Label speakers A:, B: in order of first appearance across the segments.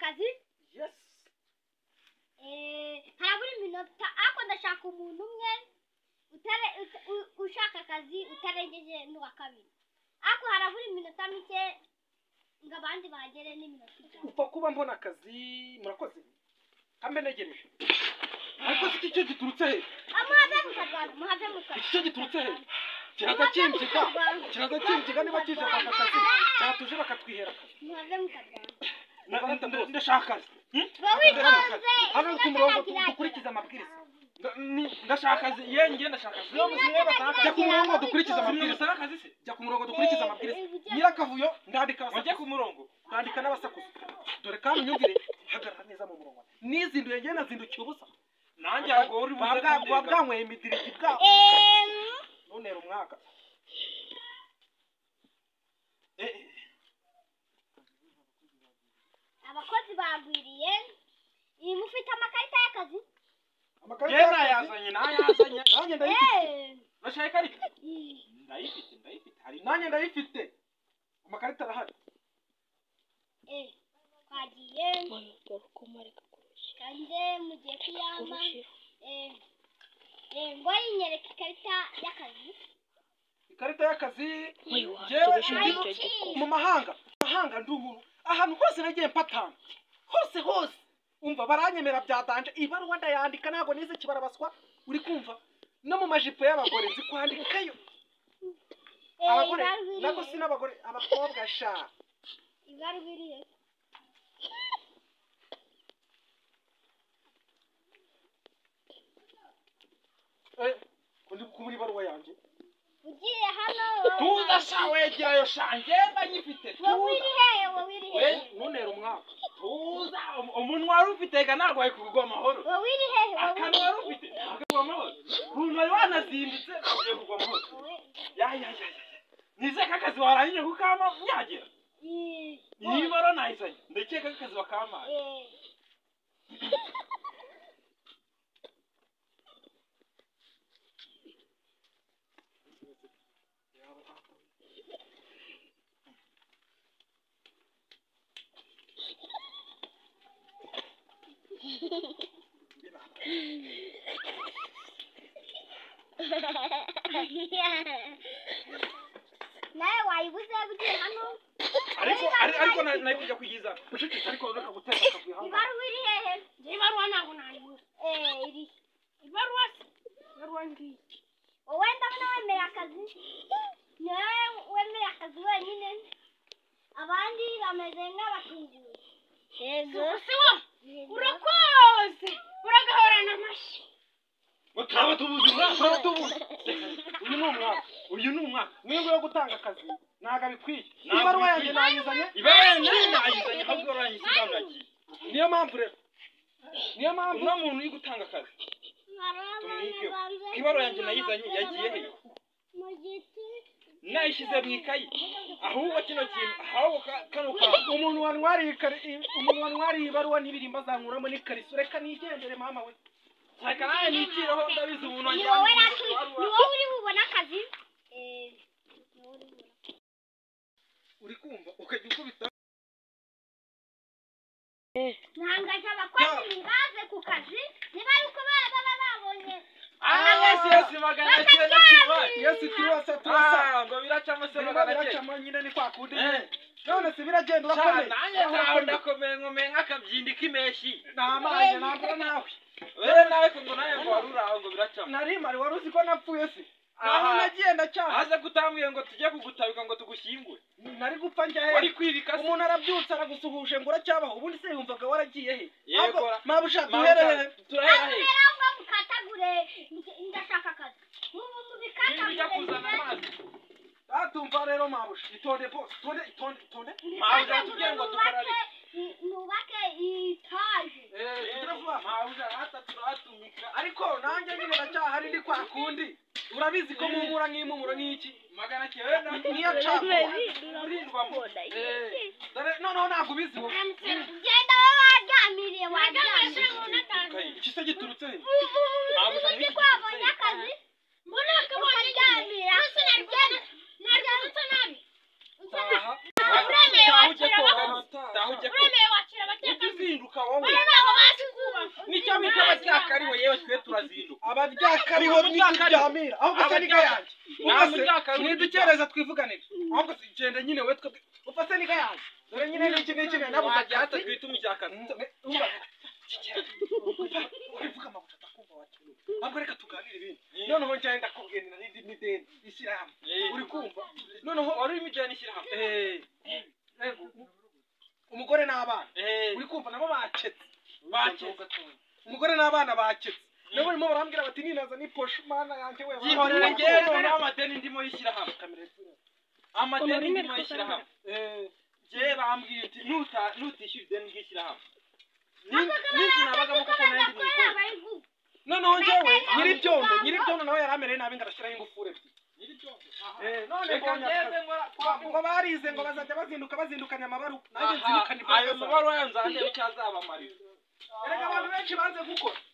A: akazi
B: yes
A: harabura iminota ako ndashaka umuntu umwe ushaka akazi utarengeje n'uwa kabiri ako harabura iminota mike ngo abandi bagere n'iminota
B: upfa kuba mbona akazi murakoze kambe negereje ariko cyo giturutse he
A: muhave mukagwana
B: cyo giturutse he kiraza kimjiga niba kije kwa akazi cyatuje bakatwihera akazi
A: muhave mukagwana
B: ndashaka hano ku murongo dukurikiza amabwiriza ndashaka yenge ndashaka yo muziye bataka ku murongo dukurikiza amabwiriza akazi se jya ku murongo dukurikiza amabwiriza nyirakavuyo ndandika bajye ku murongo ndandika n'abasakuza dore kandi unyumvire hagarara neza mu murongo nizinduye nge nazindukiye ubusa nanjye ago uri buze bwanyweye imidirigi bwa nonera umwaka
A: abakozi bagwiriye iyi mufite amakarita y'akazi
B: amakarita yazanye nanjye ndayifite bashaka ari ndayifite hari nanjye ndayifite amakarita arahari
A: twagiye kandi mugiye kuyama ngo yinyereke ikarita y'akazi jewe mu mahanga ndi umuntu ahantu hose nagiye mpatana hose umva baranyemera byadanje ibaruwa ndayandika ntago nize kibarabaswa uri kumva no mu majipo y'abagore nzi kwandikayo abagore nako si n'abagore abakobwa sha ibaruwa irihe kundi kumuri baruwa yanjye ugiye hano tuza shawe girayo shanje banyifite wowe nonera umwaka tuza umuntu wari ufite ga nagwaye kugwa amahoro wowe iri hehe akano wari ufite kugwa amahoro runtu wari wanazindutse ugiye kugwa amahoro ya nize kakazi waranyije kukama nyagera nibara nayizanye ndekeka kakazi bakama nawe wayibuze bugiye hano ariko nayo kujya kuyiza ushitse ariko reka guteka kavuye hano ibaruwa iri hehe ibaruwa ntabwo nayibuze iri ibaruwa ngiyi wowe ndabona wemera akazi nawe wemera akazi wenyine abandi bameze nk'abatunguwe yego urakoze uragahorana amashi bakaba tubuze uyu ni umwaka mwebwe yo gutanga akazi naga bikwiye ibaruwa yanjye nayizanye ahubwo uranyisigamuragiye niyo mpamvu rero uno muntu uri gutanga akazi tumwike ibaruwa yanjye nayizanye yagiye he nayishyize mu ikayi ahubwo kino kintu ahubwo kano umuntu wanwariye ibaruwa n'ibirimba azankuramo n'ikariso reka nigendere mama we reka nawe nicireho ndabizi umuntu wanjye ni wowe uri bubona akazi uri kumva ukajya ukubita ntangaje abakozi baze ku kazi niba yuko baba babonye yesi magana cyenda kibaye yesi turasa ngo biracamo se magana biracamo nyine ni kwa kundi none se biragenda urakomeye nanjye ndakomeye ngomeye nk'akabyindi kimeshi namanye ntabwo nawe wewe nawe ngo nawe ngo waruraho ngo biracamo nari mari waruzi ko napfuye se aho nagenda cyane aze gutambwiye ngo tujye kugutabika ngo tugushyingure nari gupfa njya he wari kwibika umuntu arabyutsa aragusuhuje ngo uracyabaho ubundi se yumvaga waragiye he yego mabusha duhere turahera he mukatagure ndashaka akazi mu bikatagure atumva rero mabusha itonde boss itonde mabusha tugiye ngo dukorare nubake itaje turavuga mabusha hata turatumika ariko nanjye nyine ndacyahari ndi kwa kundi urabizi ko mumura nk'impumuro n'iki magana cyewe niyo cyapo urindwamo noneho ntabwo ubizi wowe genda waryamiriye iki se giturutse he mabusha n'iki kwabonye akazi mbona akabonye ryamira naryo nabi uremeye wakira abakozi
B: abaryakariho n'ituryamira ahubwo se niga yanjye nidukereza twivuganira ahubwo genda nyine we twe ufase niga yanjye dore nyine n'iki nabuze cyata twita umujyakana uvuga amabuta takumva wakiru ahubwo reka tuganire ibindi noneho njye ndakubwira n'ideni ishyirahamwe uri kumva noneho wari imijyana ishyirahamwe umugore n'abana uri kumva nabo baketse umugore n'abana baketse nabo barimo barambwira bati ninaza niposhe mana yanjye we yihorere ngewe n'amadeni ndimo yishyirahamwe amadeni ndimo yishyirahamwe je bambwiye uti nutishyura ideni ry'ishyirahamwe n'inzu nabagamo kuko nandi mwikora noneho njyewe nyiribyondo nawe yaramereye nabi ngarashyiraho ingufure none ngo barize ngo bazajya bazindukanya amabaru nanjye nzirukana ayo mabaru yanzanye icyazabamarira erega abantu benshi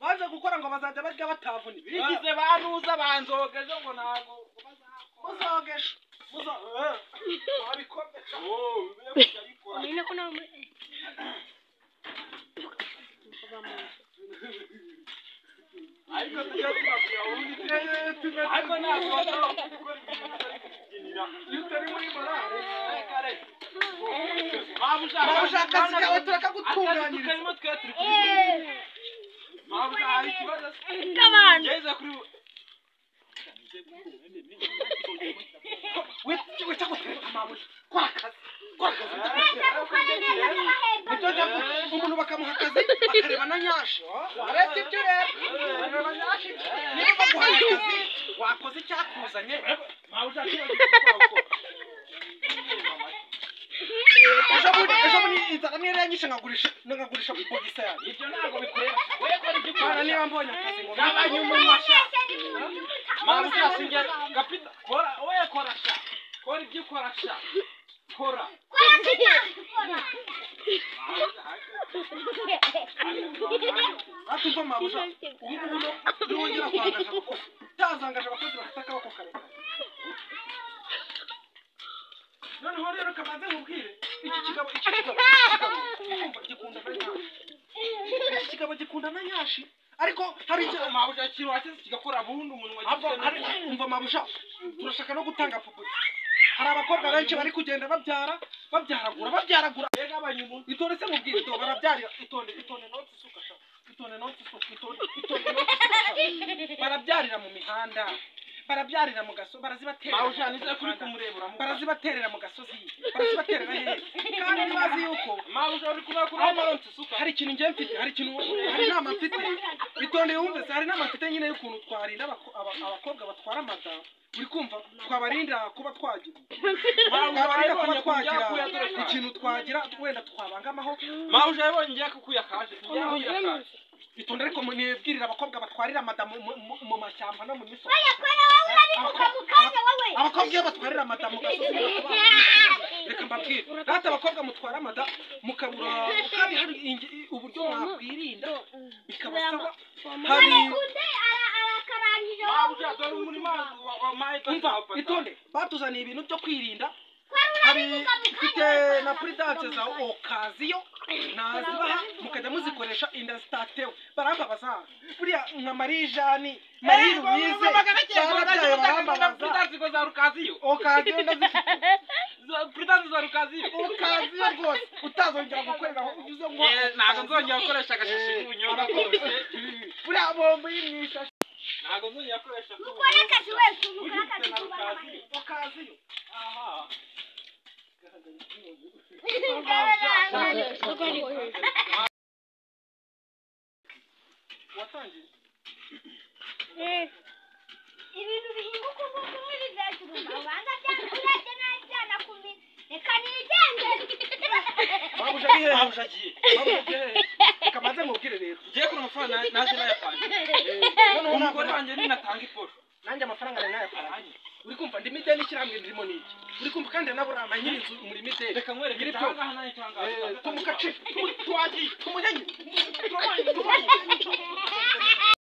B: baze gukora ngo bazajya barya batavuni bigize banuza banzogeje ngo ntago muzogesha abikomesha bibe kujya nine ko nawe ariko tujya twabwira ubundi ariko ntabwo yutari muri morale kare mabushaka sikawe turakagutunganira karimo twe turi kuri mabushaka hari kibazo ngeze kuri we cyakuteka mabushaka kwakaza umuntu bakamuha akazi bakareba na nyashi warebye ibyo rero bareba nyashi niba baguhaye akazi wakoze icyakuzanye ejo bundi inzara niyo yanyishe nkagurisha ku polisi yanjye ibyo ntabwo bikorera we kora ibyo ukora niba mbonye akazi ngo nabanye umuntu washaka mpamvu yasinge gapita kora we kora sha kora ibyo ukora sha kora atuva mabusha ubu nongera kwangaza abakozi utazangaje abakozi bafite akaboko karekare noneho rero kabanze nkubwire iki kigabo gikunda na nyashi ariko hari icyo mabusha kirwatse kigakora burundu umuntu wagiye umva mabusha turashaka no gutanga public hari abakobwa benshi bari kugenda babyaragura rega abanyumu itorese mubwire to barabyarira itonde noti suka sha itonde noti barabyarira mu mihanda barabyarira mu gaso barazibatera mawuja nize kuri kumurebura barazibaterera mu gasozi barazibaterera he kandi bazi yuko mawuja uri kubakura amaronti suka hari ikintu ngiye mfite hari nama mfite itonde yumve hari nama mfite nyine y'ukuntu twarinda abakobwa batwara amada uri kumva twabarinda kuba twagira ikintu twagira wenda twabangamaho mawuja yabonye ngiye kukuyakaje itonde ariko mwibwirira abakobwa batwarira madamu mu mashyamba no mu misozi abakobwa iyo batwarira madamu mu gasozi reka mbabwire data abakobwa mutwara amada mukabura kandi hari uburyo mwakwirinda bikabasaba hari itonde batuzaniye ibintu byo kwirinda hari mfite na prudence za okaziyo nazibaha mukajya muzikoresha inda zitatewe barambabaza buriya nka Marijani Marie Louise barambabaza prudence za rukaziyo okaziyo ndazifite prudence za rukaziyo okaziyo rwose utazongera gukorera aho ugize ngo ntabwo nzongera gukoresha agashishi k'ubunyobwa rwose buriya bombo y'imwisha ntabwo nzongera gukoresha
A: ukora akazi wese umukora akazi
B: okaziyo aha watangiye
A: ibintu bihinguka uko muri byacuruma banga byakuraje najyana kumi reka nigende
B: babushagiye kamaze mubwire rero ugiye kuri amafaranga naje nayapanye none umugore wanjye ninatanga iposho nanjye amafaranga nayapanye uri kumva ndi mideni kiramwe ndimo niki uri kumva kandi naburama nyiri inzu muri mideni reka nkwereke ibyo aha nayo cyangwa tumukaci twagiye tumuhenye